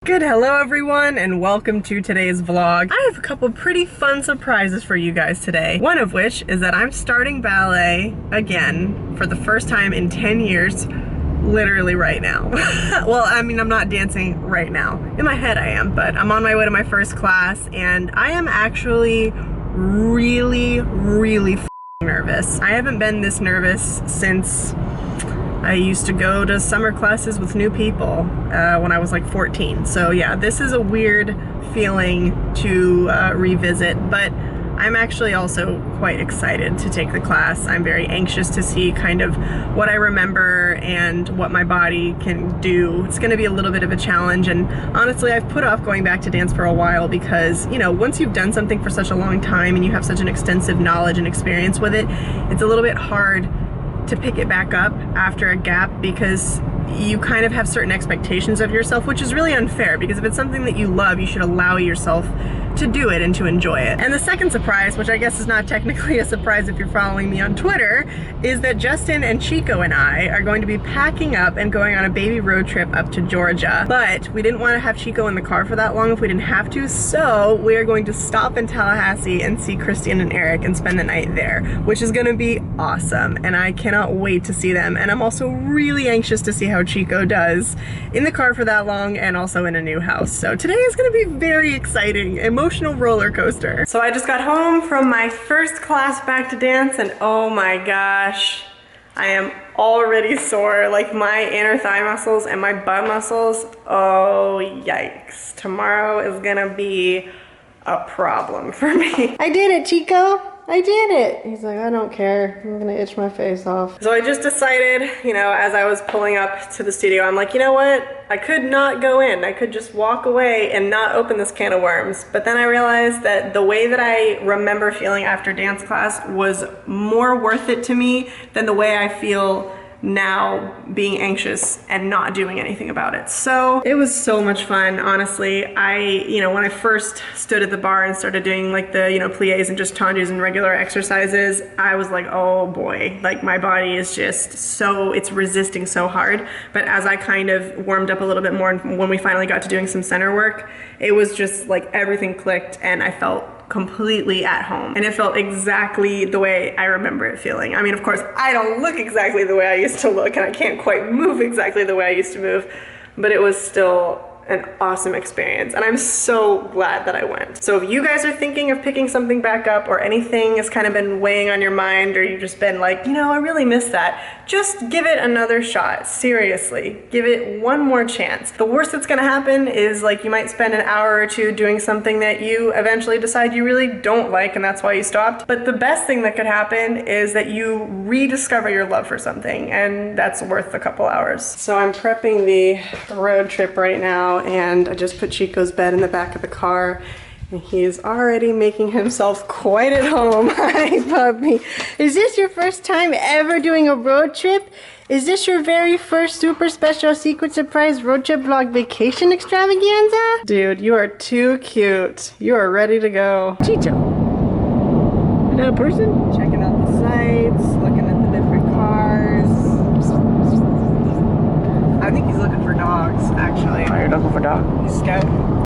Good, hello everyone, and welcome to today's vlog. I have a couple pretty fun surprises for you guys today. One of which is that I'm starting ballet again for the first time in 10 years, literally right now. Well, I mean, I'm not dancing right now. In my head I am, but I'm on my way to my first class, and I am actually really nervous. I haven't been this nervous since I used to go to summer classes with new people when I was like 14. So yeah, this is a weird feeling to revisit, but I'm actually also quite excited to take the class. I'm very anxious to see kind of what I remember and what my body can do. It's gonna be a little bit of a challenge, and honestly, I've put off going back to dance for a while because, you know, once you've done something for such a long time and you have such an extensive knowledge and experience with it, it's a little bit hard to pick it back up after a gap because you kind of have certain expectations of yourself, which is really unfair because if it's something that you love, you should allow yourself to do it and to enjoy it. And the second surprise, which I guess is not technically a surprise if you're following me on Twitter, is that Justin and Chico and I are going to be packing up and going on a baby road trip up to Georgia. But we didn't want to have Chico in the car for that long if we didn't have to, so we are going to stop in Tallahassee and see Christian and Eric and spend the night there, which is going to be awesome, and I cannot wait to see them. And I'm also really anxious to see how Chico does in the car for that long and also in a new house. So today is going to be very exciting, emotional roller coaster. So I just got home from my first class back to dance, and oh my gosh, I am already sore. Like my inner thigh muscles and my butt muscles, oh yikes. Tomorrow is gonna be a problem for me. I did it, Chico. I did it. He's like, I don't care. I'm gonna itch my face off. So I just decided, you know, as I was pulling up to the studio, I'm like, you know what? I could not go in. I could just walk away and not open this can of worms. But then I realized that the way that I remember feeling after dance class was more worth it to me than the way I feel now being anxious and not doing anything about it. So it was so much fun, honestly. When I first stood at the bar and started doing like the, plies and just tendus and regular exercises, I was like, oh boy, like my body is just it's resisting so hard. But as I kind of warmed up a little bit more and when we finally got to doing some center work, it was just like everything clicked and I felt completely at home, and it felt exactly the way I remember it feeling. I mean, of course, I don't look exactly the way I used to look, and I can't quite move exactly the way I used to move, but it was still an awesome experience, and I'm so glad that I went. So if you guys are thinking of picking something back up, or anything has kind of been weighing on your mind, or you've just been like, I really miss that, just give it another shot. Seriously, give it one more chance. The worst that's gonna happen is like you might spend an hour or two doing something that you eventually decide you really don't like, and that's why you stopped. But the best thing that could happen is that you rediscover your love for something, and that's worth a couple hours. So I'm prepping the road trip right now, and I just put Chico's bed in the back of the car, and he's already making himself quite at home. Hi, puppy. Is this your first time ever doing a road trip? Is this your very first super special secret surprise road trip vlog vacation extravaganza? Dude, you are too cute. You are ready to go. Chicho. Is that a person? Checking out the sights, looking at the different cars. I think he's looking for dogs, actually. Oh, you're looking for dogs? He's scouting.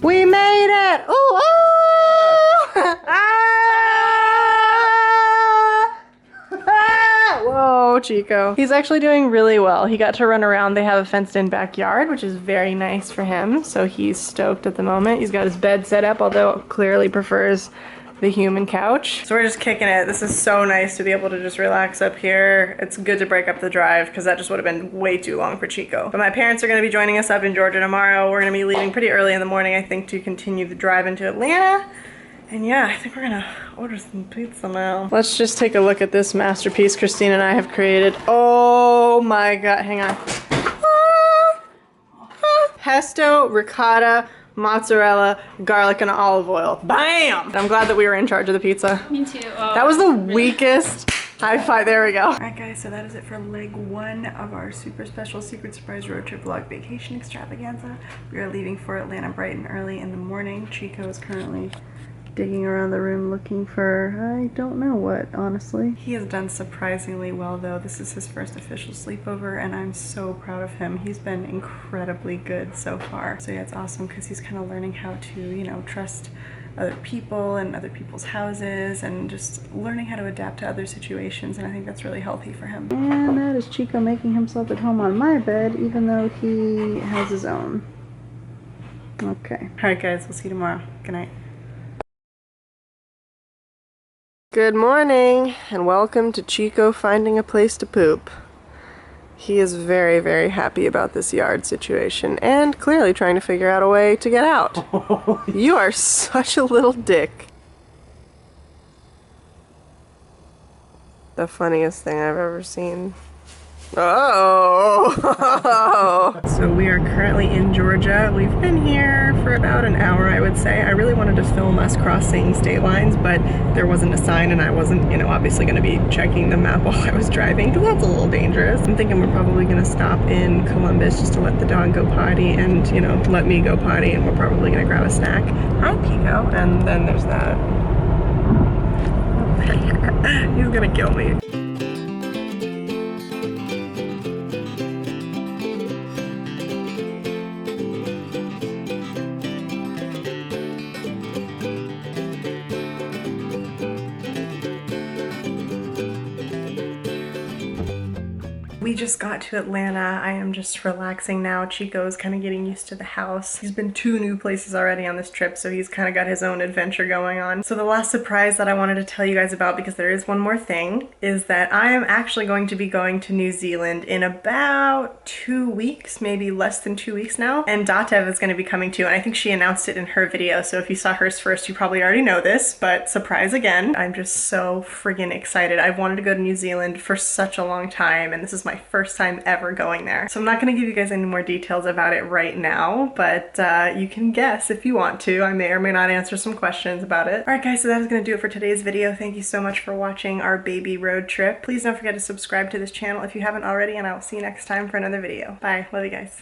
We made it! Ooh, oh! Whoa, Chico. He's actually doing really well. He got to run around. They have a fenced-in backyard, which is very nice for him, so he's stoked at the moment. He's got his bed set up, although clearly prefers the human couch. So we're just kicking it. This is so nice to be able to just relax up here. It's good to break up the drive because that just would have been way too long for Chico. But my parents are going to be joining us up in Georgia tomorrow. We're going to be leaving pretty early in the morning, I think, to continue the drive into Atlanta. And yeah, I think we're gonna order some pizza now. Let's just take a look at this masterpiece Christine and I have created. Oh my god, hang on. Pesto ricotta mozzarella, garlic, and olive oil. Bam! I'm glad that we were in charge of the pizza. Me too. Oh, That was the weakest high five. There we go. Alright guys, so that is it for leg 1 of our super special secret surprise road trip vlog vacation extravaganza. We are leaving for Atlanta bright and early in the morning. Chico is currently digging around the room looking for, I don't know what, honestly. He has done surprisingly well though. This is his first official sleepover and I'm so proud of him. He's been incredibly good so far. So yeah, it's awesome because he's kind of learning how to, you know, trust other people and other people's houses and just learning how to adapt to other situations, and I think that's really healthy for him. And that is Chico making himself at home on my bed even though he has his own. Okay. Alright guys, we'll see you tomorrow. Good night. Good morning and welcome to Chico finding a place to poop. He is very, very happy about this yard situation and clearly trying to figure out a way to get out. You are such a little dick. The funniest thing I've ever seen. Oh! So we are currently in Georgia. We've been here for about an hour, I would say. I really wanted to film us crossing state lines, but there wasn't a sign and I wasn't, you know, obviously going to be checking the map while I was driving because that's a little dangerous. I'm thinking we're probably going to stop in Columbus just to let the dog go potty and, you know, let me go potty, and we're probably going to grab a snack. Hi, Pico. And then there's that. He's going to kill me. We just got to Atlanta. I am just relaxing now. Chico's kind of getting used to the house. He's been 2 new places already on this trip, so he's kind of got his own adventure going on. So the last surprise that I wanted to tell you guys about, because there is one more thing, is that I am actually going to be going to New Zealand in about 2 weeks, maybe less than 2 weeks now. And Datev is going to be coming too, and I think she announced it in her video, so if you saw hers first, you probably already know this, but surprise again. I'm just so friggin' excited. I've wanted to go to New Zealand for such a long time, and this is my first time ever going there. So I'm not going to give you guys any more details about it right now, but you can guess if you want to. I may or may not answer some questions about it. Alright guys, so that is going to do it for today's video. Thank you so much for watching our baby road trip. Please don't forget to subscribe to this channel if you haven't already, and I will see you next time for another video. Bye. Love you guys.